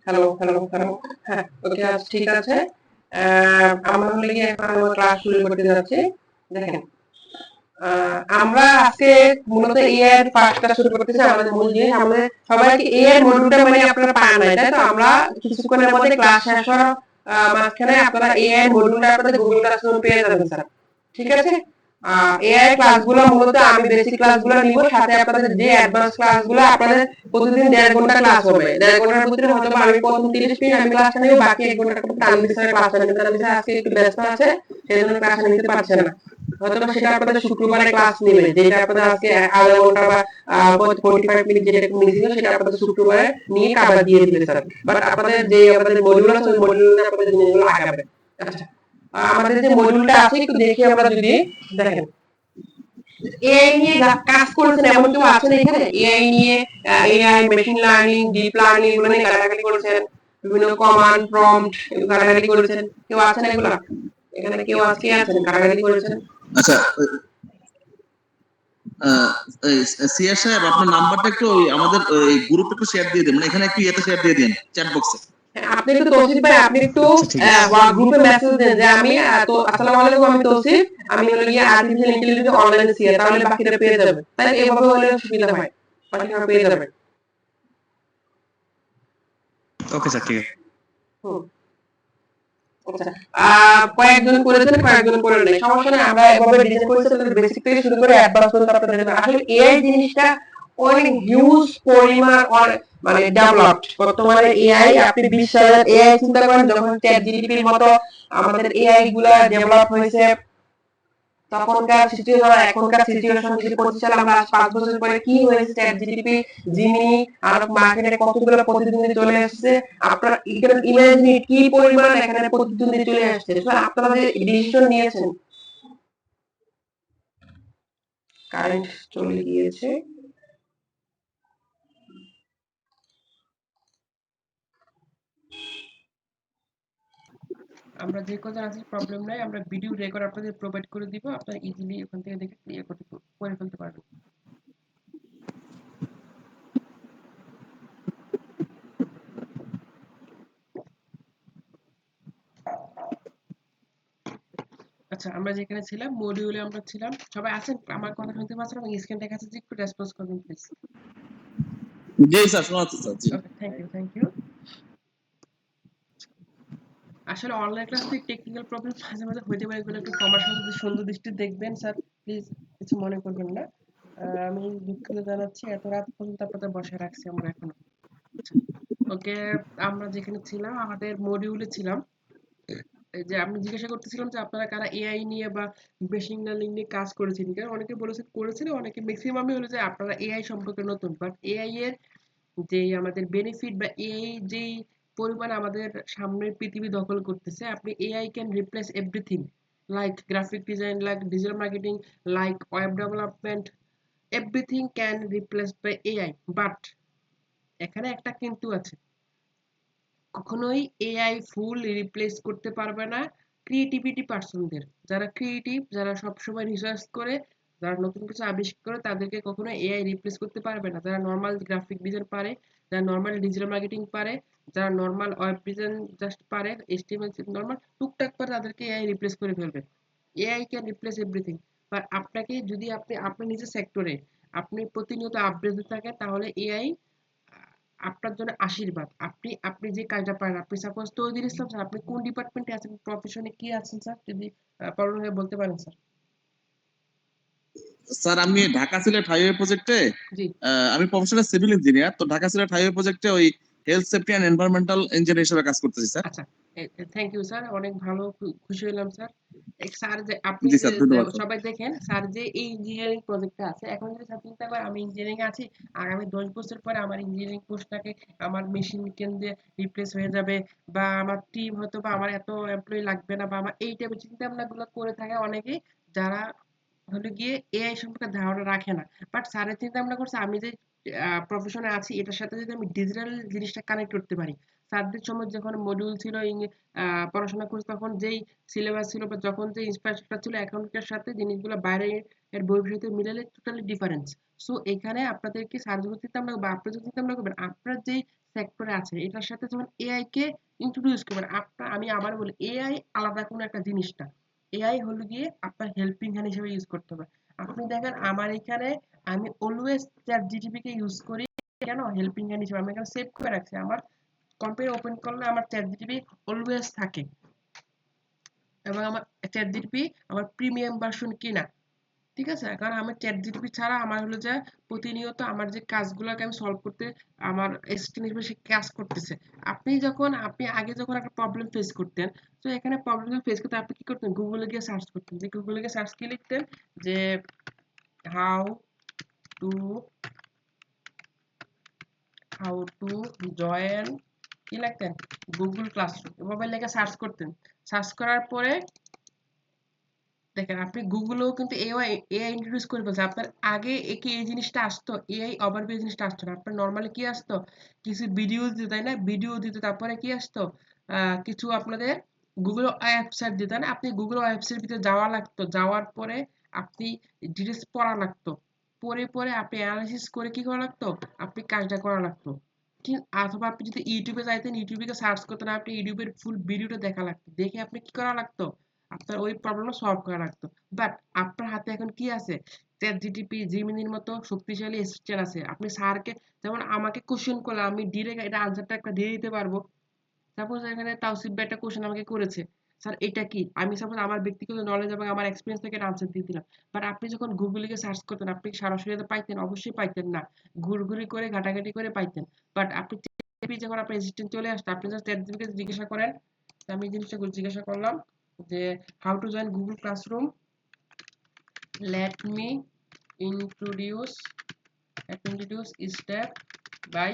Hello, hello, hello. হ্যাঁ, ওকে ঠিক আছে। আমরা হলে গিয়ে এখন আমার ক্লাস শুরু করতে যাচ্ছি। দেখেন, আমরা আজকে মূলত এআই এর পাঠটা শুরু করতেছি। আমাদের মূল জিনিস আমাদের সবাইকে এআই এর মডিউলটা মানে আপনারা পান নাই, তাই তো? আমরা কিছুক্ষণের মধ্যে ক্লাস শেষ হওয়ার মাঝখানে আপনারা এআই এর মডিউলটা আপনাদের গুগল ক্লাসরুম পেয়ে যাবেন স্যার। ঠিক আছে? এআই ক্লাসগুলো মূলত আমি বেসিক ক্লাসগুলো নিব, সাথে আপনাদের যে অ্যাডভান্স ক্লাসগুলো আপনাদের প্রতিদিন 1.5 ঘন্টা ক্লাস হবে। 1.5 ঘন্টার ভিতরে হয়তো আমি প্রথম 30 মিনিট আমি ক্লাসটা নিব, বাকি 1 ঘন্টা তানভীর স্যার ক্লাসটা নেবে। তানভীর স্যার আজকে একটু ব্যস্ত আছে, সেজন্য ক্লাসটা নিতে পারছে না। হয়তো সেটা আপনাদের শুক্রবারে ক্লাস নেবে, যেটা আপনাদের আজকে আধা ঘন্টা বা 45 মিনিট যেটা নিয়েছিল সেটা আপনাদের শুক্রবারে নিয়ে কাভার দিয়ে দিবে স্যার। বাট আপনাদের যে আমাদের মডিউল আছে ওই মডিউলে আপনাদের জিনিসগুলো আগাবে। আচ্ছা, আমাদের যে মডিউলটা আছে একটু দেখি আমরা যদি দেখেন, এআই নিয়ে কাজ করেছেন এমন কেউ আছেন এখানে? এআই নিয়ে AI, machine learning, deep learning এগুলো নিয়ে ঘাটাঘাটি করেছেন, বিভিন্ন কমান্ড প্রম্পট ঘাটাঘাটি করেছেন, কেউ আছেন এগুলা? এখানে কেউ আজকে আছেন ঘাটাঘাটি করেছেন? আচ্ছা, সিয়ার সাহেব আপনার নাম্বারটা একটু আমাদের গ্রুপে একটু শেয়ার দিয়ে দিন, মানে এখানে একটু ইয়েতে শেয়ার দিয়ে দিন, চ্যাট বক্সে। আপনি একটু তৌসিফ ভাই, আপনি একটু গ্রুপে মেসেজ দেন যে আমি তো আসসালামু আলাইকুম, আমি তৌসিফ, আমি হলো গিয়ে আর্টিফিশিয়াল ইন্টেলিজেন্স অনলাইনে সিএ, তাহলে বাকিরা পেয়ে যাবে। তাই এভাবে হলে সুবিধা হয়, বাকিরা পেয়ে যাবে। ওকে স্যার, ঠিক আছে। হুম, আচ্ছা। কয়েকজন করেছেন, কয়েকজন করেন নাই, সমস্যা নেই। আমরা এভাবে ডিজাইন করেছি তাহলে বেসিক থেকে শুরু করে অ্যাডভান্স পর্যন্ত আপনারা দেখবেন। আসলে এআই জিনিসটা অনেক হিউজ পরিমাণ, মানে ডেভেলপড বর্তমানে এআই। আপনি 20 সালের এআই চিন্তা করেন, যখন চ্যাট জিপিটির মতো আমাদের এআই গুলা ডেভেলপ হয়েছে, তখনকার সিচুয়েশন আর এখনকার সিচুয়েশন যদি 25 সালে আমরা 5 বছর পরে কি হয়েছে, চ্যাট জিপিটি, জিমিনি আর মার্কেটে কতগুলো প্রতিদ্বন্দ্বী চলে এসেছে, আপনারা এখানে ইমাজিন কি পরিমাণ এখানে প্রতিদ্বন্দ্বী চলে আসছে। আপনারা যে ডিসিশন নিয়েছেন। কারেন্ট চলে গিয়েছে। আমরা যে কথা আছে প্রবলেম নাই, আমরা ভিডিও রেকর্ড আপনাদের প্রোভাইড করে দিব, আপনারা ইজিলি ওখান থেকে দেখে ক্লিয়ার করে ফেলতে পারবেন। আচ্ছা, আমরা যেখানে ছিলাম মডিউলে আমরা ছিলাম, সবাই আছেন? আমার কথা শুনতে পাচ্ছেন এবং স্ক্রিন দেখা যাচ্ছে? একটু রেসপন্স করবেন প্লিজ। জি স্যার, শোনা যাচ্ছে স্যার। জি, okay, thank you, thank you. আসলে অনলাইন ক্লাসে টেকনিক্যাল প্রবলেম মাঝে মাঝে হইতে পারে, এগুলো একটু ক্ষমার সাথে সুন্দর দৃষ্টি দেখবেন স্যার, প্লিজ কিছু মনে করবেন না। আমি দুঃখিত জানাচ্ছি, এত রাত পর্যন্ত আপনাদের বসায় রাখছি আমরা এখনো। ওকে, আমরা যেখানে ছিলাম আমাদের মডিউলে ছিলাম। এই যে আমি জিজ্ঞাসা করতেছিলাম যে আপনারা কারা এআই নিয়ে বা মেশিন লার্নিং নিয়ে কাজ করেছেন, কারণ অনেকে বলেছেন করেছেন, অনেকে ম্যাক্সিমামই হলো যে আপনারা এআই সম্পর্কে নতুন, বাট এআই এর যে আমাদের বেনিফিট বা এআই যেই পরিমাণ আমাদের সামনের পৃথিবী দখল করতেছে, আপনি AI can replace everything, like graphic design, like digital marketing, like web development, everything can replace by AI. But এখানে একটা কিন্তু আছে, কখনোই এআই ফুল রিপ্লেস করতে পারবে না ক্রিয়েটিভিটি পার্সনদের। যারা ক্রিয়েটিভ, যারা সবসময় রিসার্চ করে, যারা নতুন কিছু আবিষ্কার করে, তাদেরকে কখনো এআই রিপ্লেস করতে পারবে না। যারা নর্মাল গ্রাফিক ডিজাইন পারে, যারা নর্মাল ডিজিটাল মার্কেটিং পারে, যারা নর্মাল ওয়েব ডিজাইন জাস্ট পারে, এইচটিএমএল নর্মাল টুকটাক পারে, তাদেরকে এআই রিপ্লেস করে ফেলবে। AI can replace everything. But আপনাকে যদি আপনি আপনার নিজের সেক্টরে আপনি প্রতিনিয়ত আপডেটেড থাকেন, তাহলে এআই আপনার জন্য আশীর্বাদ। আপনি আপনি যে কাজটা পারেন, আপনি সাপোজ তৌহিদুল ইসলাম স্যার, আপনি কোন ডিপার্টমেন্টে আছেন, প্রফেশনে কি আছেন স্যার, যদি পড়াশোনা বলতে পারেন স্যার। স্যার আমি ঢাকা সিলেট হাইওয়ে প্রজেক্টে, জি, আমি প্রফেশনাল সিভিল ইঞ্জিনিয়ার, তো ঢাকা সিলেট হাইওয়ে প্রজেক্টে ওই health safety and environmental engineer হিসেবে কাজ করতেছি স্যার। আচ্ছা, থ্যাংক ইউ স্যার, অনেক ভালো, খুশি হলাম স্যার। স্যার যে আপনি জি যে স্যার, ধন্যবাদ স্যার। সবাই দেখেন স্যার যে এই ইঞ্জিনিয়ারিং প্রজেক্টটা আছে, এখন যদি স্যার চিন্তা করে আমি ইঞ্জিনিয়ারিং আছি, আগামী 10 বছর পরে আমার ইঞ্জিনিয়ারিং পোস্টটাকে আমার মেশিন কেন্দ্রে রিপ্লেস হয়ে যাবে, বা আমার টিম হয়তো বা আমার এত এমপ্লয়ি লাগবে না, বা আমার এই টাইপের চিন্তা ভাবনাগুলো করে থাকে অনেকেই, যারা হলো গিয়ে এআই সম্পর্কে ধারণা রাখে না। বাট স্যারের চিন্তা ভাবনা করছে আমি যে প্রফেশনে আছি এটার সাথে যদি আমি ডিজিটাল জিনিসটা কানেক্ট করতে পারি। স্যারদের সময় যখন মডিউল ছিল, পড়াশোনা করছি, তখন যেই সিলেবাস ছিল বা যখন যে ইনস্ট্রাকচার ছিল, এখনকার সাথে জিনিসগুলো বাইরে এর বইয়ের সাথে মিলালে টোটালি ডিফারেন্স। সো এখানে আপনাদেরকে স্যার যখন চিন্তা ভাবনা বা আপনি যখন চিন্তা ভাবনা করবেন, আপনার যেই সেক্টরে আছে, এটার সাথে যখন এআই কে ইন্ট্রোডিউস করবেন, আমি আবার বলি, এআই আলাদা কোনো একটা জিনিস না। এআই হলো গিয়ে আপনার হেল্পিং হ্যান্ড হিসেবে ইউজ করতে হবে। আপনি দেখেন আমার এখানে আমি অলওয়েজ চ্যাট জিটিপি কে ইউজ করি। কেন? হেল্পিং হ্যান্ড হিসেবে আমি এখানে সেভ করে রাখছি। আমার কম্পিউটার ওপেন করলে আমার চ্যাট জিটিপি অলওয়েজ থাকে, এবং আমার চ্যাট জিটিপি আমার প্রিমিয়াম ভার্সন কিনা। ঠিক আছে? কারণ আমি চ্যাট জিটিপি ছাড়া আমার হলো যে প্রতিনিয়ত আমার যে কাজগুলোকে আমি সলভ করতে, আমার অ্যাসিস্ট্যান্ট হিসেবে সে কাজ করতেছে। আপনি আগে যখন একটা প্রবলেম ফেস করতেন, তো এখানে প্রবলেম ফেস করতে আপনি কি করতেন? গুগলে গিয়ে সার্চ করতেন। যে গুগলে গিয়ে সার্চ কি লিখতেন? যে how to how to join, কি লিখতেন? Google classroom. এভাবে লেখে সার্চ করতেন। সার্চ করার পরে দেখেন আপনি গুগলেও কিন্তু এআই এআই ইন্ট্রোডিউস করে ফেলছে। আপনার আগে কি এই জিনিসটা আসতো? এআই ওভারভিউ এই জিনিসটা আসতো না। আপনার নরমালি কি আসতো? কিছু ভিডিও দিত, তাই না? ভিডিও দিত, তারপরে কি আসতো? কিছু আপনাদের গুগল ওয়েবসাইট দিত, তাই না? আপনি গুগল ওয়েবসাইটের ভিতরে যাওয়া লাগতো। যাওয়ার পরে আপনি ডিটেলস পড়া লাগতো। পরে আপনি অ্যানালাইসিস করে কি করা লাগতো? আপনি কাজটা করা লাগতো। ঠিক, অথবা আপনি যদি ইউটিউবে যাইতেন, ইউটিউবে সার্চ করতেন, আপনি ইউটিউবের ফুল ভিডিওটা দেখা লাগতো। দেখে আপনি কি করা লাগতো? আপনার ওই প্রবলেমটা সলভ করা লাগতো। বাট আপনার হাতে এখন কি আছে? চ্যাট জিটিপি, জিমিনির মতো শক্তিশালী অ্যাসিস্ট্যান্ট আছে। আপনি স্যারকে, যেমন আমাকে কোশ্চেন করলে আমি ডিরেক্ট এটা আনসারটা একটা দিয়ে দিতে পারবো। সাপোজ এখানে তাওসিফ ভাই একটা কোশ্চেন আমাকে করেছে, স্যার এটা কি? আমি সাপোজ আমার ব্যক্তিগত নলেজ এবং আমার এক্সপিরিয়েন্স থেকে আনসার দিয়ে দিলাম। বাট আপনি যখন গুগলে গিয়ে সার্চ করতেন, আপনি কি সরাসরি এটা পাইতেন? অবশ্যই পাইতেন না। ঘুরঘুরি করে ঘাটাঘাটি করে পাইতেন। বাট আপনি যখন আপনার অ্যাসিস্ট্যান্ট চলে আসতো, আপনি জাস্ট চ্যাট জিপিটিকে জিজ্ঞাসা করেন। তো আমি এই জিনিসটা জিজ্ঞাসা করলাম যে how to join Google classroom, let me introduce step by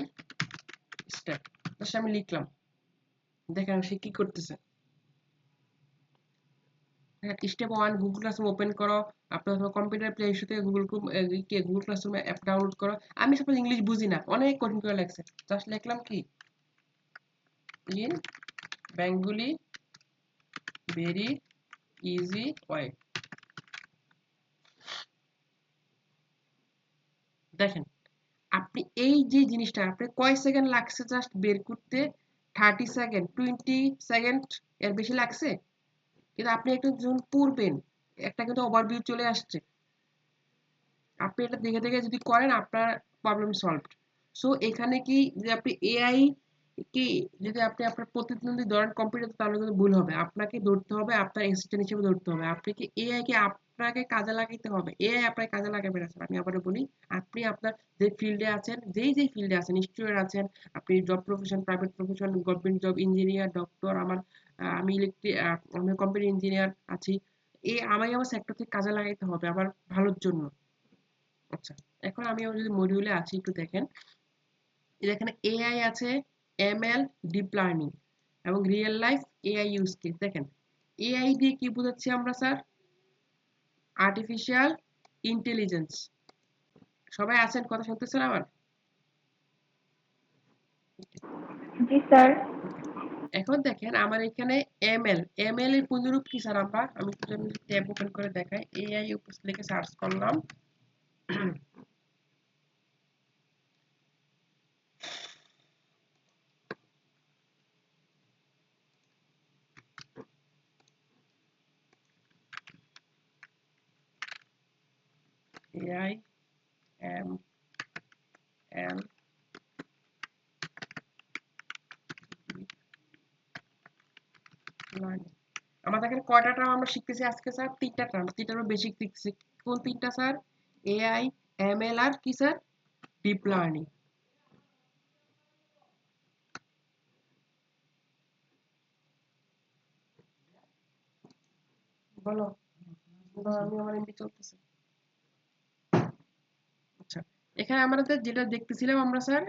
step। আমি লিখলাম, দেখেন সে কি করতেছে। স্টেপ 1, গুগল ক্লাসরুম ওপেন করো। আপনার কম্পিউটার প্লে স্টোর থেকে গুগল ক্লাসরুম অ্যাপ ডাউনলোড করো। আমি সাপোজ ইংলিশ বুঝি না, অনেক কঠিন করে লেখছে, জাস্ট লিখলাম কি, in Bengali very easy way. দেখেন আপনি এই যে জিনিসটা আপনি কয় সেকেন্ড লাগছে জাস্ট বের করতে? 30 সেকেন্ড, 20 সেকেন্ড, এর বেশি লাগছে? কিন্তু আপনি একটু যখন পড়বেন, একটা কিন্তু ওভারভিউ চলে আসছে। আপনি এটা দেখে দেখে যদি করেন, আপনার প্রবলেম সলভড। সো এখানে কি যে আপনি এআই কি, যদি আপনি আপনার প্রতিদ্বন্দ্বী ধরেন কম্পিউটার, তাহলে কিন্তু ভুল হবে। আপনাকে ধরতে হবে আপনার অ্যাসিস্ট্যান্ট হিসেবে ধরতে হবে। আপনি কি এআই কে আপনাকে কাজে লাগাইতে হবে। এআই আপনাকে কাজে লাগাবে না স্যার। আমি আবারও বলি, আপনি আপনার যে ফিল্ডে আছেন, যেই ফিল্ডে আছেন, স্টুডেন্ট আছেন, আপনি job profession, private profession, government job, engineer, doctor, আমি আমি কম্পিউটার ইঞ্জিনিয়ার আছি, আমার সেক্টর থেকে কাজে লাগাইতে হবে আমার ভালোর জন্য। আচ্ছা, এখন আমি যদি মডিউলে আছি, একটু দেখেন। এখানে এআই আছে, এমএল, ডিপ লার্নিং এবং real life AI use case. দেখেন এআই দিয়ে কি বোঝাচ্ছি আমরা স্যার? Artificial intelligence. সবাই আছেন? কথা শুনতেছেন আমার? জি স্যার। এখন দেখেন আমার এখানে এমএল, এমএল এর পূর্ণরূপ কি স্যার? আমি ট্যাব ওপেন করে দেখাই। এআই লিখে সার্চ করলাম। AI M L learning. আমাদের এখানে কয়টা টার্ম আমরা শিখতেছি আজকে স্যার? 3টা টার্ম। 3টারও বেশি শিখতেছি। কোন 3টা স্যার? এআই, এমএল আর কি স্যার? Deep learning. বলো। আমি আমার এমবি চলতেছে। আচ্ছা, এখানে আমাদের যেটা দেখতেছিলাম আমরা স্যার,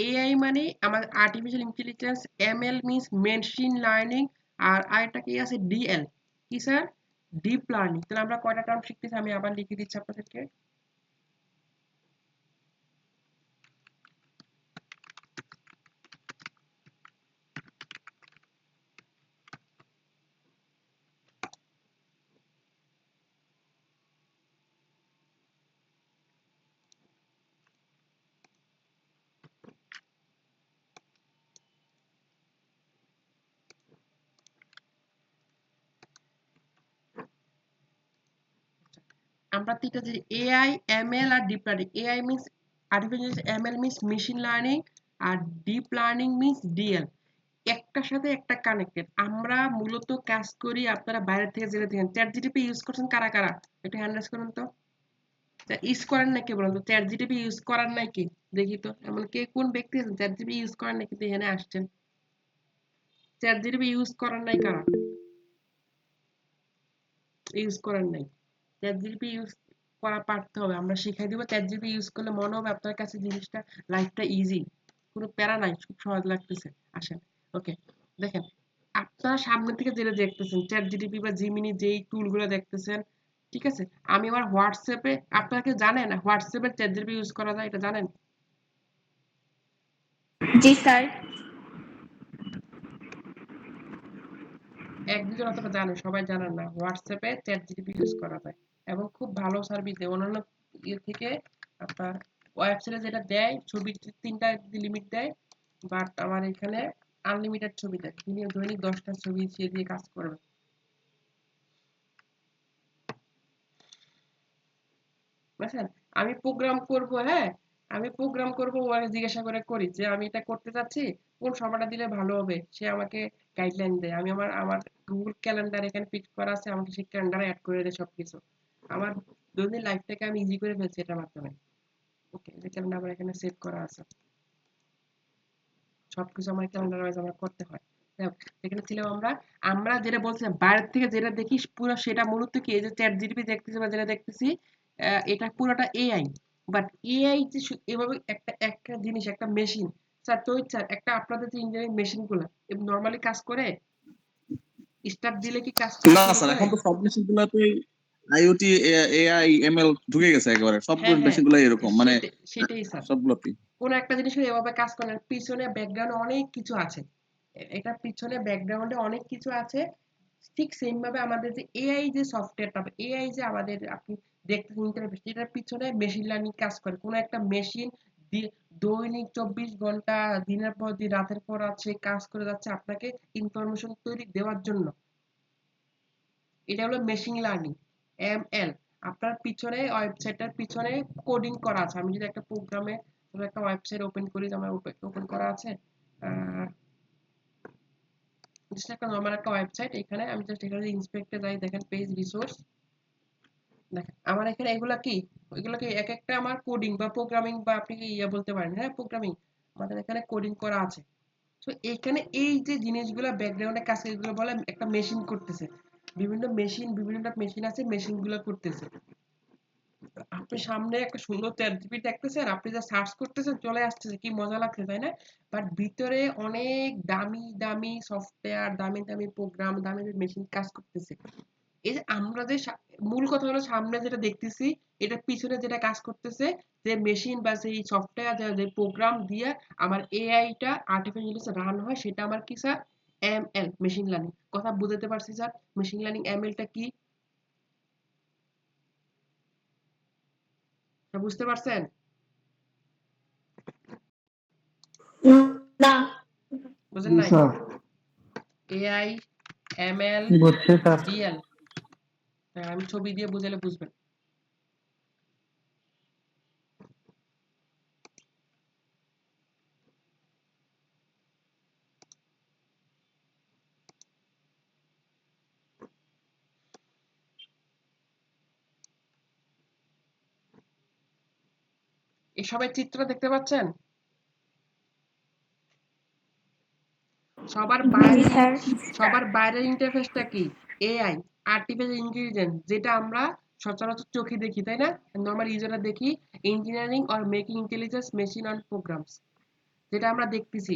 এআই মানে আমাদের artificial intelligence, ML means machine learning, আর আরেকটা কি আছে? ডিএল, কি স্যার? Deep learning. তাহলে আমরা কয়টা টার্ম শিখতেছি? আমি আবার লিখে দিচ্ছি আপনাদেরকে। আমরা তিনটা যে এআই, এমএল আর deep learning. AI means artificial, ML means machine learning, আর ডিপ লার্নিং মিন্স ডিএল। একটার সাথে একটা কানেক্টেড। আমরা মূলত কাজ করি, আপনারা বাইরে থেকে জেনে দেখেন। চ্যাট জিটিপি ইউজ করছেন কারা কারা? একটু হ্যান্ড রাইজ করুন তো। ইউজ করেন নাকি বলুন তো? চ্যাট জিটিপি ইউজ করার নাকি দেখি তো, এমন কে কোন ব্যক্তি আছেন চ্যাট জিটিপি ইউজ করেন নাকি এখানে আসছেন? চ্যাট জিটিপি ইউজ করার নাই কারা? ইউজ করেন নাই। চ্যাট জিটিপি ইউজ করা পারতে হবে, আমরা শিখাই দিব। চ্যাট জিটিপি ইউজ করলে মনে হবে আপনার কাছে জিনিসটা, লাইফটা ইজি, কোনো প্যারা নাই, খুব সহজ লাগতেছে। আসেন, ওকে, দেখেন, আপনারা সামনে থেকে যেটা দেখতেছেন চ্যাট জিটিপি বা জিমিনি যেই টুলগুলো দেখতেছেন, ঠিক আছে? আমি আমার হোয়াটসঅ্যাপে, আপনারা কি জানেন হোয়াটসঅ্যাপে চ্যাট জিটিপি ইউজ করা যায়? এটা জানেন? জি স্যার। এক দুজন অতটা জানে, সবাই জানেন না। হোয়াটসঅ্যাপে চ্যাট জিটিপি ইউজ করা যায় এবং খুব ভালো সার্ভিস দেয় অন্যান্য ইয়ে থেকে। আপনার ওয়েবসাইটে যেটা দেয়, ছবি 3টা লিমিট দেয়, বাট আমার এখানে আনলিমিটেড ছবি দেয়। তিনি দৈনিক 10টা ছবি সে দিয়ে কাজ করবে। বুঝছেন? আমি প্রোগ্রাম করব, হ্যাঁ, আমি প্রোগ্রাম করব, ওকে জিজ্ঞাসা করে করি যে আমি এটা করতে চাচ্ছি, কোন সময়টা দিলে ভালো হবে। সে আমাকে গাইডলাইন দেয়। আমি আমার আমার গুগল ক্যালেন্ডার এখানে ফিক্স করা আছে, আমাকে সেই ক্যালেন্ডারে অ্যাড করে দেয় সবকিছু। আমার দৈনন্দিন লাইফটাকে আমি ইজি করে ফেলছি এটার মাধ্যমে। ওকে, যে ক্যালেন্ডার আমার এখানে সেট করা আছে, সবকিছু আমার ক্যালেন্ডার ওয়াইজ আমার করতে হয়। যাই হোক, এখানে ছিলাম আমরা। আমরা যেটা বলছিলাম বাইরের থেকে যেটা দেখি পুরো সেটা মূলত কি, এই যে চ্যাট জিটিপি দেখতেছি বা যেটা দেখতেছি, এটা পুরোটা এআই। বাট এআই যে এভাবে একটা একটা জিনিস, একটা মেশিন। স্যার তো স্যার, একটা আপনাদের যে ইঞ্জিনিয়ারিং মেশিন গুলা নর্মালি কাজ করে? স্টার্ট দিলে কি কাজ না শুরু স্যার, করে? এখন তো সব মেশিন গুলাতে আইওটি, এআই, এমএল ঢুকে গেছে একেবারে, সব হ্যাঁ হ্যাঁ, মেশিন গুলাই এরকম, মানে সেটাই স্যার। সবগুলোতে। কোন একটা জিনিসের এভাবে কাজ করে না, পিছনে ব্যাকগ্রাউন্ডে অনেক কিছু আছে। এটার পিছনে ব্যাকগ্রাউন্ডে অনেক কিছু আছে। ঠিক সেম ভাবে আমাদের যে এআই যে সফটওয়্যারটা, এআই যে আমাদের আপনি দেখতেছেন ইন্টারফেস, এটার পিছনে মেশিন লার্নিং কাজ করে। কোন একটা মেশিন দৈনিক 24 ঘন্টা, দিনের পর দিন, রাতের পর রাত সে কাজ করে যাচ্ছে আপনাকে ইনফরমেশন তৈরি দেওয়ার জন্য। এটা হলো মেশিন লার্নিং, এমএল। আপনার পিছনে, ওয়েবসাইটটার পিছনে কোডিং করা আছে। আমি যদি একটা প্রোগ্রামে একটা ওয়েবসাইট ওপেন করি, আমার ওপেন করা আছে, জাস্ট একটা নরমাল একটা ওয়েবসাইট। এখানে আমি জাস্ট এখানে ইন্সপেক্টে যাই, দেখেন পেজ রিসোর্স, দেখেন আমার এখানে এগুলো কি এক একটা আমার কোডিং বা প্রোগ্রামিং, বা আপনি কি ইয়ে বলতে পারেন, হ্যাঁ প্রোগ্রামিং, আমাদের এখানে কোডিং করা আছে। তো এখানে এই যে জিনিসগুলো ব্যাকগ্রাউন্ডে কাজ করে, এগুলো বলে একটা মেশিন করতেছে। বিভিন্ন মেশিন আছে, মেশিন গুলো করতেছে। আপনি সামনে একটা সুন্দর চ্যাট জিপিটি দেখতেছেন, আপনি যা সার্চ করতেছেন চলে আসতেছে, কি মজা লাগছে তাই না? বাট ভিতরে অনেক দামি দামি সফটওয়্যার, দামি দামি প্রোগ্রাম, দামি দামি মেশিন কাজ করতেছে। এই যে আমরা যে মূল কথা হলো সামনে যেটা দেখতেছি, এটার পিছনে যেটা কাজ করতেছে, যে মেশিন বা সেই সফটওয়্যার, যে প্রোগ্রাম দিয়ে আমার এআইটা আর্টিফিশিয়াল ইন্টেলিজেন্স রান হয়, সেটা আমার কি স্যার? ML, machine learning. কথা বুঝতে পারছি স্যার? মেশিন লার্নিং এমএলটা কি বুঝতে পারছেন? না। বুঝেন জি নাই? স্যার, এআই, এমএল, বুঝছি স্যার। ডিএল। আমি ছবি দিয়ে বুঝালে বুঝবেন। এসবের চিত্র দেখতে পাচ্ছেন? সবার জি বাইরে, স্যার। সবার বাইরের ইন্টারফেসটা কি? এআই, আর্টিফিশিয়াল ইন্টেলিজেন্স, যেটা আমরা সচরাচর চোখে দেখি তাই না, নরমাল ইউজাররা দেখি। Engineering or making intelligence machine on programs, যেটা আমরা দেখতেছি,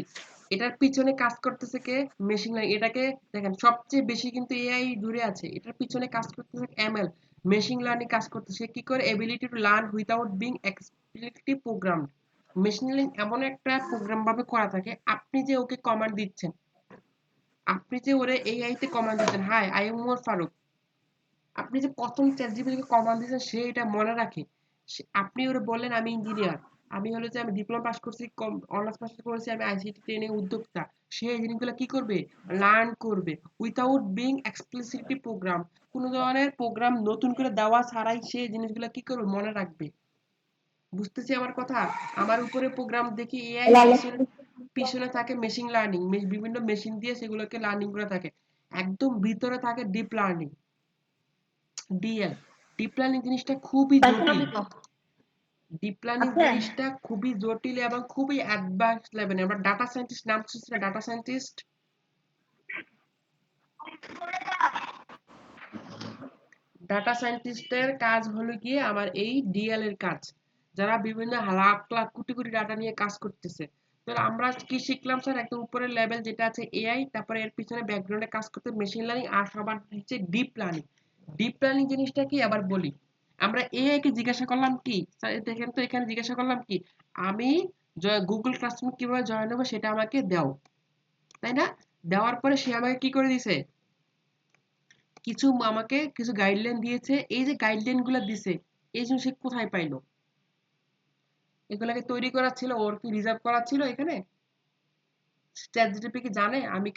এটার পিছনে কাজ করতেছে কে? Machine learning. এটাকে দেখেন সবচেয়ে বেশি কিন্তু এআই দূরে আছে, এটার পিছনে কাজ করতেছে এমএল, মেশিন লার্নিং কাজ করতেছে। কি করে? Ability to learn without being explicitly programmed. Machine learning এমন একটা প্রোগ্রাম ভাবে করা থাকে, আপনি যে ওকে কমান্ড দিচ্ছেন, আপনি যে ওরে এআই তে কমান্ড দিচ্ছেন, hi I am Omar Faruk, আপনি যে প্রথম চ্যাট জিপিটি কে কমান্ড দিচ্ছেন, সে এটা মনে রাখে। আপনি ওরে বললেন আমি ইঞ্জিনিয়ার, আমি হলো যে আমি ডিপ্লোমা পাস করছি, অনার্স পাস করেছি, আমি আইসিটি ট্রেনিং উদ্যোক্তা। সে এই জিনিসগুলো কি করবে, লার্ন করবে উইথাউট বিং এক্সপ্লিসিটলি প্রোগ্রাম। কোনো ধরনের প্রোগ্রাম নতুন করে দেওয়া ছাড়াই সে জিনিসগুলো কি করবে, মনে রাখবে। বুঝতেছি আমার কথা? আমার উপরে প্রোগ্রাম দেখি এআই, পিছনে পিছনে থাকে মেশিন লার্নিং, বিভিন্ন মেশিন দিয়ে সেগুলোকে লার্নিং করে থাকে। একদম ভিতরে থাকে deep learning, DL. Deep learning জিনিসটা খুবই জটিল। ডিপ লার্নিং জিনিসটা খুবই জটিল এবং খুবই অ্যাডভান্স লেভেলে। আমরা ডাটা সায়েন্টিস্ট নাম শুনছি না, ডাটা সায়েন্টিস্ট? ডাটা সায়েন্টিস্টের কাজ হলো গিয়ে আমার এই ডিএল এর কাজ, যারা বিভিন্ন লাখ লাখ কোটি কোটি ডাটা নিয়ে কাজ করতেছে। তো আমরা কি শিখলাম স্যার, একদম উপরের লেভেল যেটা আছে এআই, তারপরে এর পিছনে ব্যাকগ্রাউন্ডে কাজ করতে মেশিন লার্নিং, আর সবার নিচে ডিপ লার্নিং। ডিপ লার্নিং জিনিসটা কি আবার বলি। আমরা এআই কে জিজ্ঞাসা করলাম কি স্যার, দেখেন তো এখানে জিজ্ঞাসা করলাম কি, আমি গুগল ক্লাসরুম কিভাবে জয়েন হবো সেটা আমাকে দাও, তাই না? দেওয়ার পরে সে আমাকে কি করে দিছে, কিছু আমাকে কিছু গাইডলাইন দিয়েছে। এই যে গাইডলাইন গুলো দিছে, এই জন্য সে কোথায় পাইলো? এগুলাকে তৈরি করা ছিল, ওর কি রিজার্ভ করা ছিল এখানে? চ্যাটজিপিটি কি জানে আমি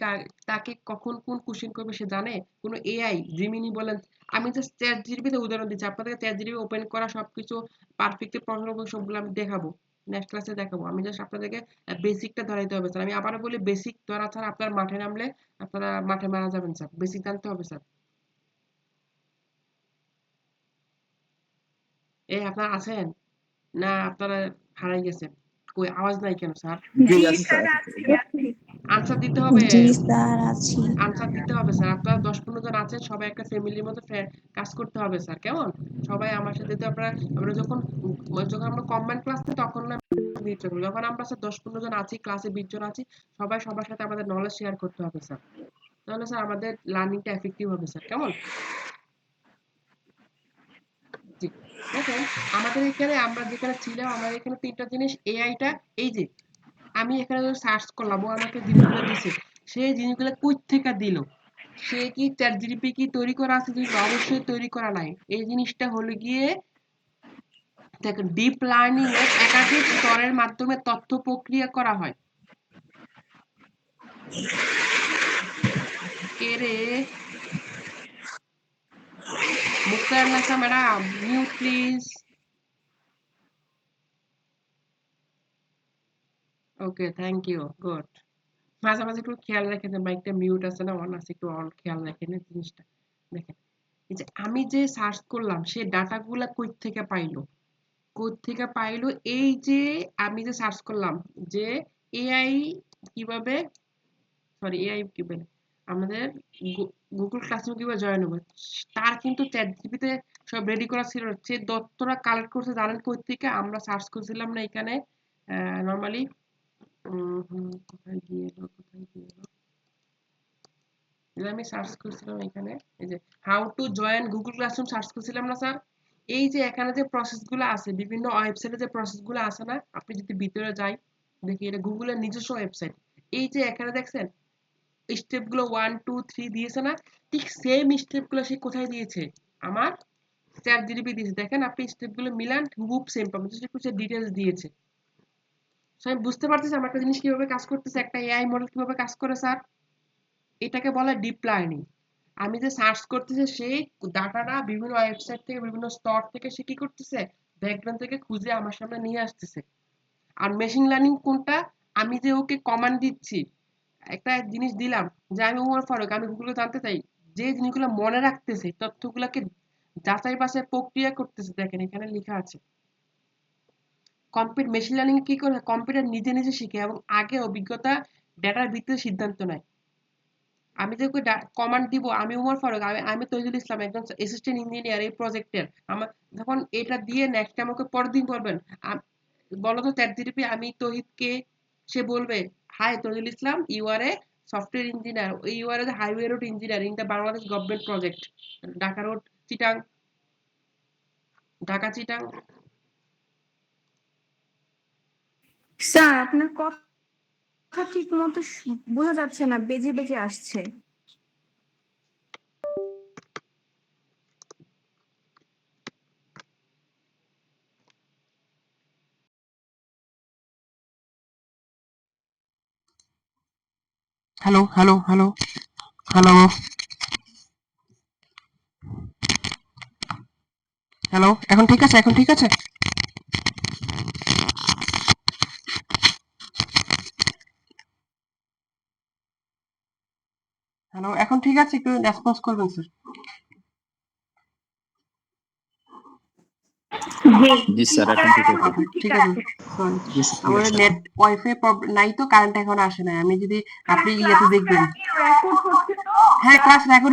তাকে কখন কোন কোশ্চেন করবে, সে জানে? কোনো এআই জিমিনি বলেন, আমি জাস্ট চ্যাটজিপিটিতে উদাহরণ দিচ্ছি, আপনাদেরকে চ্যাটজিপিটি ওপেন করা সবকিছু পারফেক্টলি প্রশ্ন সবগুলো আমি দেখাবো, নেক্সট ক্লাসে দেখাবো। আমি জাস্ট আপনাদেরকে বেসিকটা ধরাইতে হবে স্যার। আমি আবারও বলি, বেসিক ধরা ছাড়া আপনার মাঠে নামলে আপনারা মাঠে মারা যাবেন স্যার। বেসিক জানতে হবে স্যার। আপনারা আছেন না আপনারা হারাই গেছেন? কই আওয়াজ নাই কেন স্যার? জি জি আছে স্যার, স্যার, আছে আছি স্যার। আছি। আনসার দিতে হবে। জি স্যার আছি। আনসার দিতে হবে স্যার। আপনারা ১০-১৫ জন আছেন, সবাই একটা ফ্যামিলির মতো কাজ করতে হবে স্যার, কেমন? সবাই আমার সাথে, তো আপনারা, আমরা যখন আমরা কম্বাইন ক্লাস নিই তখন না দিতে হবে। যখন আমরা স্যার ১০-১৫ জন আছি, ক্লাসে ২০ জন আছি, সবাই সবার সাথে আমাদের নলেজ শেয়ার করতে হবে স্যার। তাহলে স্যার আমাদের লার্নিংটা এফেক্টিভ হবে স্যার, কেমন? জি। দেখেন, আমাদের এখানে আমরা যেখানে ছিলাম, আমাদের এখানে ৩টা জিনিস এআইটা, এই যে আমি এখানে সার্চ করলাম, ও আমাকে জিনিসগুলো দিছে। সেই জিনিসগুলো কই থেকে দিল? সে কি চ্যাট জিপিটি কি তৈরি করা আছে জিনিসগুলো? অবশ্যই তৈরি করা নাই। এই জিনিসটা হলো গিয়ে, দেখেন, ডিপ লার্নিং এর একাধিক স্তরের মাধ্যমে তথ্য প্রক্রিয়া করা হয়। কে রে? Muktarnasa madam, mute please. Okay, thank you, good. মাঝে মাঝে একটু খেয়াল রাখেন যে মাইকটা মিউট আছে না অন আছে, একটু অন খেয়াল রাখেন এই জিনিসটা। দেখেন, এই যে আমি যে সার্চ করলাম, সে ডাটাগুলা কই থেকে পাইলো? কই থেকে পাইলো? এই যে আমি যে সার্চ করলাম যে এআই কিভাবে, সরি এআই কি বলে, আমাদের গুগল ক্লাসরুম কিভাবে জয়েন হবে, তার কিন্তু চ্যাট জিপিতে সব রেডি করা ছিল। সে তথ্যটা কালেক্ট করছে জানেন কই থেকে? আমরা সার্চ করছিলাম না এখানে নরমালি, কোথায় গিয়ে এলো, কোথায় গিয়ে এলো, আমি সার্চ করছিলাম এখানে, এই যে how to join Google classroom search করছিলাম না স্যার? এই যে এখানে যে প্রসেসগুলো আছে, বিভিন্ন ওয়েবসাইটে যে প্রসেসগুলো আছে না, আপনি যদি ভিতরে যাই, দেখি এটা গুগলের নিজস্ব ওয়েবসাইট। এই যে এখানে দেখছেন স্টেপগুলো 1 2 3 দিয়েছে না? ঠিক সেম স্টেপগুলো সে কোথায় দিয়েছে? আমার চ্যাট জিপিটি দিয়েছে। দেখেন, আপনি স্টেপগুলো মিলান, হুবহু সেম পাবেন, জাস্ট একটু সে ডিটেইলস দিয়েছে। সো আমি বুঝতে পারতেছি আমার একটা জিনিস কিভাবে কাজ করতেছে, একটা এআই মডেল কিভাবে কাজ করে স্যার। এটাকে বলে ডিপ লার্নিং। আমি যে সার্চ করতেছি, সেই ডাটাটা বিভিন্ন ওয়েবসাইট থেকে, বিভিন্ন স্তর থেকে সে কি করতেছে, ব্যাকগ্রাউন্ড থেকে খুঁজে আমার সামনে নিয়ে আসতেছে। আর মেশিন লার্নিং কোনটা? আমি যে ওকে কমান্ড দিচ্ছি, একটা জিনিস দিলাম যে আমি ওমর ফারুক, আমি গুগলে জানতে চাই, যে জিনিসগুলো মনে রাখতেছে, তথ্যগুলোকে যাচাই বাছাই প্রক্রিয়া করতেছে। দেখেন এখানে লেখা আছে, মেশিন লার্নিং কি করে, কম্পিউটার নিজে নিজে শিখে এবং আগে অভিজ্ঞতা ডেটার ভিত্তিতে সিদ্ধান্ত নেয়। আমি যে কমান্ড দিব, আমি উমর ফারুক, আমি তৈজুল ইসলাম, একজন অ্যাসিস্ট্যান্ট ইঞ্জিনিয়ার এই প্রজেক্টের। আমার যখন এটা দিয়ে নেক্সট আমাকে পরের দিন বলবেন, বলো তো চ্যাট জিপিটি আমি তৌহিদকে, সে বলবে, hi Taijul Islam, you are a software engineer, you are a highway road engineer in the Bangladesh government project, Dhaka road Chittagong, Dhaka Chittagong. Sir, আপনার কথা ঠিক মতো বোঝা যাচ্ছে না, বেজে বেজে আসছে। Hello hello hello hello hello, এখন ঠিক আছে? এখন ঠিক আছে? হ্যালো, এখন ঠিক আছে? একটু রেসপন্স করবেন স্যার। জি জি স্যার, এখন ঠিক আছে। ওকে, ঠিক ঠিক আছে। আছে। সরি, জি স্যার, ঠিক আমাদের আছে। নেট ওয়াইফাই নাই তো, কারেন্ট এখন আসে না। আমি যদি আপনি ইয়েতে দেখবেন। রেকর্ড হচ্ছে তো? হ্যাঁ, ক্লাস রেকর্ড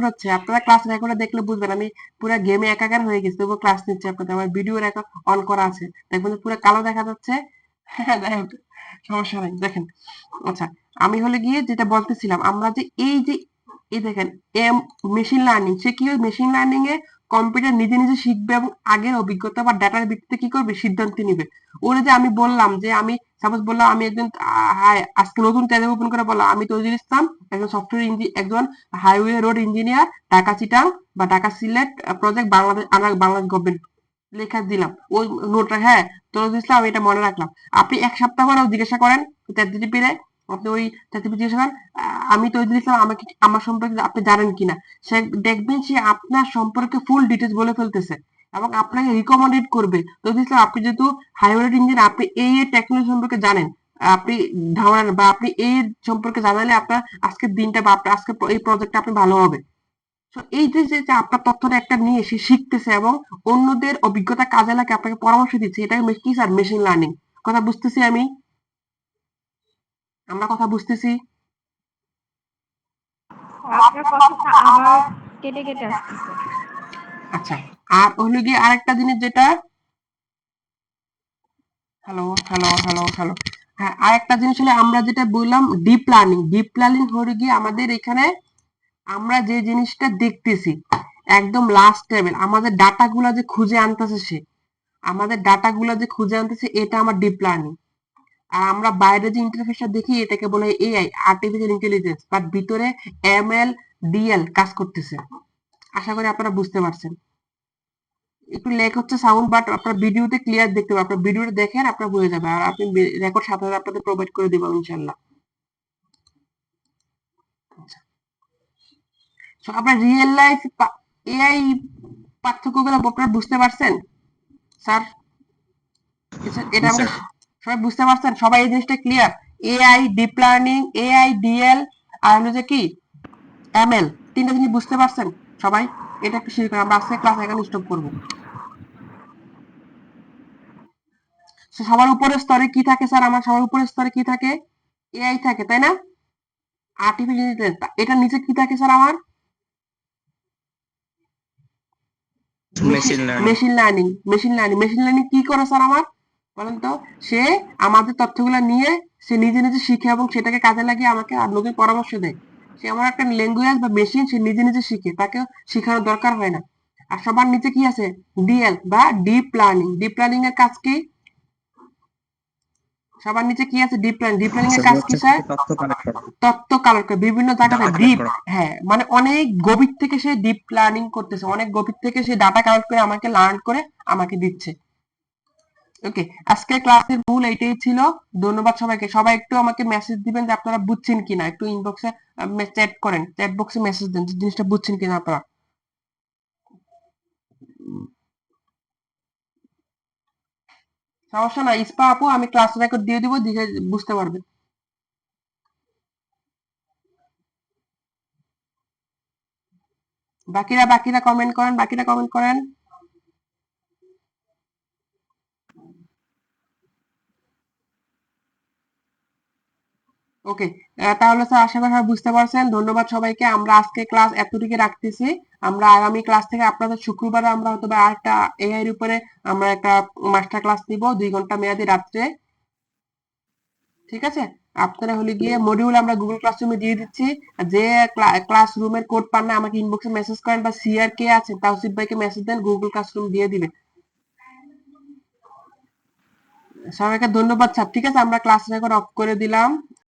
হচ্ছে। আপনারা ক্লাস রেকর্ডে দেখলে বুঝবেন আমি পুরো গেমে একাকার হয়ে গেছি, তবুও ক্লাস নিচ্ছে আপনাদের। আমার ভিডিও রেকর্ড অন করা আছে, দেখবেন যে পুরো কালো দেখা যাচ্ছে। হ্যাঁ, যাই হোক, সমস্যা নাই। দেখেন, আচ্ছা, আমি হলে গিয়ে যেটা বলতেছিলাম, আমরা যে এই দেখেন, এম মেশিন লার্নিং, সে কি ওই মেশিন লার্নিং এ কম্পিউটার নিজে নিজে শিখবে এবং আগের অভিজ্ঞতা বা ডাটার ভিত্তিতে কি করবে, সিদ্ধান্ত নিবে। ওরে যে আমি বললাম যে আমি সাপোজ বললাম আমি একজন হাই আজকে নতুন ট্যাব ওপেন করে বললাম আমি তৈজুল ইসলাম, একজন সফটওয়্যার একজন highway road engineer, Dhaka Chittagong বা ঢাকা সিলেট প্রজেক্ট বাংলাদেশ, বাংলাদেশ গভর্নমেন্ট লেখা দিলাম ওই নোটটা। হ্যাঁ, তৈজুল ইসলাম, আমি এটা মনে রাখলাম। আপনি এক সপ্তাহ পরেও জিজ্ঞাসা করেন চ্যাটজিপিটি রে, আপনি ওই চ্যাটজিপিটি জিজ্ঞাসা করেন আমি তৈজুল ইসলাম, আমাকে আমার সম্পর্কে আপনি জানেন কিনা, সে দেখবেন সে আপনার সম্পর্কে ফুল ডিটেলস বলে ফেলতেছে এবং আপনাকে রিকমেন্ডেড করবে। তৈজুল ইসলাম, আপনি যেহেতু হাইওয়ে রোড ইঞ্জিনিয়ার, আপনি এই টেকনোলজি সম্পর্কে জানেন, আপনি ধারণা বা আপনি এই সম্পর্কে জানালে আপনার আজকের দিনটা বা আপনার আজকে এই প্রজেক্টটা আপনি ভালো হবে। তো এই যে আপনার তথ্যটা একটা নিয়ে সে শিখতেছে এবং অন্যদের অভিজ্ঞতা কাজে লাগে আপনাকে পরামর্শ দিচ্ছে, এটা কি স্যার? Machine learning. কথা বুঝতেছি আমি? আমরা কথা বুঝতেছি? আপনার কথাটা আবার কেটে কেটে আসতেছে। আচ্ছা, আর হলো গিয়ে আরেকটা জিনিস যেটা, হ্যালো হ্যালো হ্যালো হ্যালো, হ্যাঁ, আরেকটা জিনিস হলো আমরা যেটা বললাম ডিপ লার্নিং হলো গিয়ে আমাদের এখানে আমরা যে জিনিসটা দেখতেছি একদম লাস্ট টেবিল, আমাদের ডাটা গুলা যে খুঁজে আনতেছে সে, আমাদের ডাটা গুলা যে খুঁজে আনতেছে, এটা আমার ডিপ লার্নিং। আর আমরা বাইরে যে ইন্টারফেসটা দেখি এটাকে বলে এআই, আর্টিফিশিয়াল ইন্টেলিজেন্স, বাট ভিতরে এমএল ডিএল কাজ করতেছে। আশা করি আপনারা বুঝতে পারছেন। একটু লেগ হচ্ছে সাউন্ড, বাট আপনার ভিডিওতে ক্লিয়ার দেখতে পাবেন। আপনার ভিডিওটা দেখেন, আপনার বুঝে যাবে। আর আপনি রেকর্ড সাথে সাথে আপনাদের প্রোভাইড করে দিব ইনশাল্লাহ। So, আপনার রিয়েল লাইফ এআই পার্থক্যগুলো আপনারা বুঝতে পারছেন স্যার? এটা জি আমাকে স্যার। সবাই বুঝতে পারছেন? সবাই এই জিনিসটা clear? AI, deep learning, AI, DL, আর হলো যে কি এমএল, তিনটা জিনিস বুঝতে পারছেন সবাই? এটা একটু শেয়ার করেন। আমরা আজকে ক্লাস এখানে স্টপ করবো। So, সবার উপরের স্তরে কি থাকে স্যার? আমার সবার উপরের স্তরে কি থাকে? এআই থাকে, তাই না? Artificial intelligence. এটা নিচে কি থাকে স্যার আমার? Machine learning. মেশিন লার্নিং কি করে স্যার আমার? বলেন তো। সে আমাদের তথ্যগুলো নিয়ে সে নিজে নিজে শিখে এবং সেটাকে কাজে লাগিয়ে আমাকে আর নতুন পরামর্শ দেয়। সে আমার একটা ল্যাঙ্গুয়েজ বা মেশিন, সে নিজে নিজে শিখে, তাকে শেখানোর দরকার হয় না। আর সবার নিচে কি আছে? ডিএল বা ডিপ লার্নিং। ডিপ লার্নিং এর কাজ কি? সবার নিচে কি আছে? ডিপ লার্নিং এর কাজ কি স্যার? তথ্য কালেক্ট করা, তথ্য কালেক্ট করে বিভিন্ন জায়গাতে ডাটা কালেক্ট ডিপ, করা। হ্যাঁ, মানে অনেক গভীর থেকে সে ডিপ লার্নিং করতেছে, অনেক গভীর থেকে সে ডাটা কালেক্ট করে আমাকে লার্ন করে আমাকে দিচ্ছে। ওকে, আজকে ক্লাসের মূল এইটাই ছিল। ধন্যবাদ সবাইকে। সবাই একটু আমাকে মেসেজ দিবেন যে আপনারা বুঝছেন কিনা, একটু ইনবক্সে চ্যাট করেন, চ্যাট বক্সে মেসেজ দেন যে জিনিসটা বুঝছেন কিনা আপনারা। সমস্যা নাই ইস্পা আপু, আমি ক্লাস রেকর্ড দিয়ে দিব, দেখে বুঝতে পারবেন। বাকিরা কমেন্ট করেন, ওকে, তাহলে স্যার আশা করি সবাই বুঝতে পারছেন। ধন্যবাদ সবাইকে। আমরা আজকে ক্লাস এতটুকু রাখতেছি। আমরা আগামী ক্লাস থেকে আপনাদের শুক্রবারে আমরা হয়তো বা আরেকটা এআই এর উপরে আমরা একটা মাস্টার ক্লাস নিব 2 ঘন্টা মেয়াদি রাত্রে। ঠিক আছে? আপনারা হলে গিয়ে মডিউল আমরা গুগল ক্লাসরুমে দিয়ে দিচ্ছি। যে ক্লাসরুমের কোড পান না আমাকে ইনবক্সে মেসেজ করেন, বা সিআর কে আছে তাওসিফ ভাইকে মেসেজ দেন, গুগল ক্লাসরুম দিয়ে দিবে। সবাইকে ধন্যবাদ স্যার। ঠিক আছে, আমরা ক্লাস রেকর্ড অফ করে দিলাম।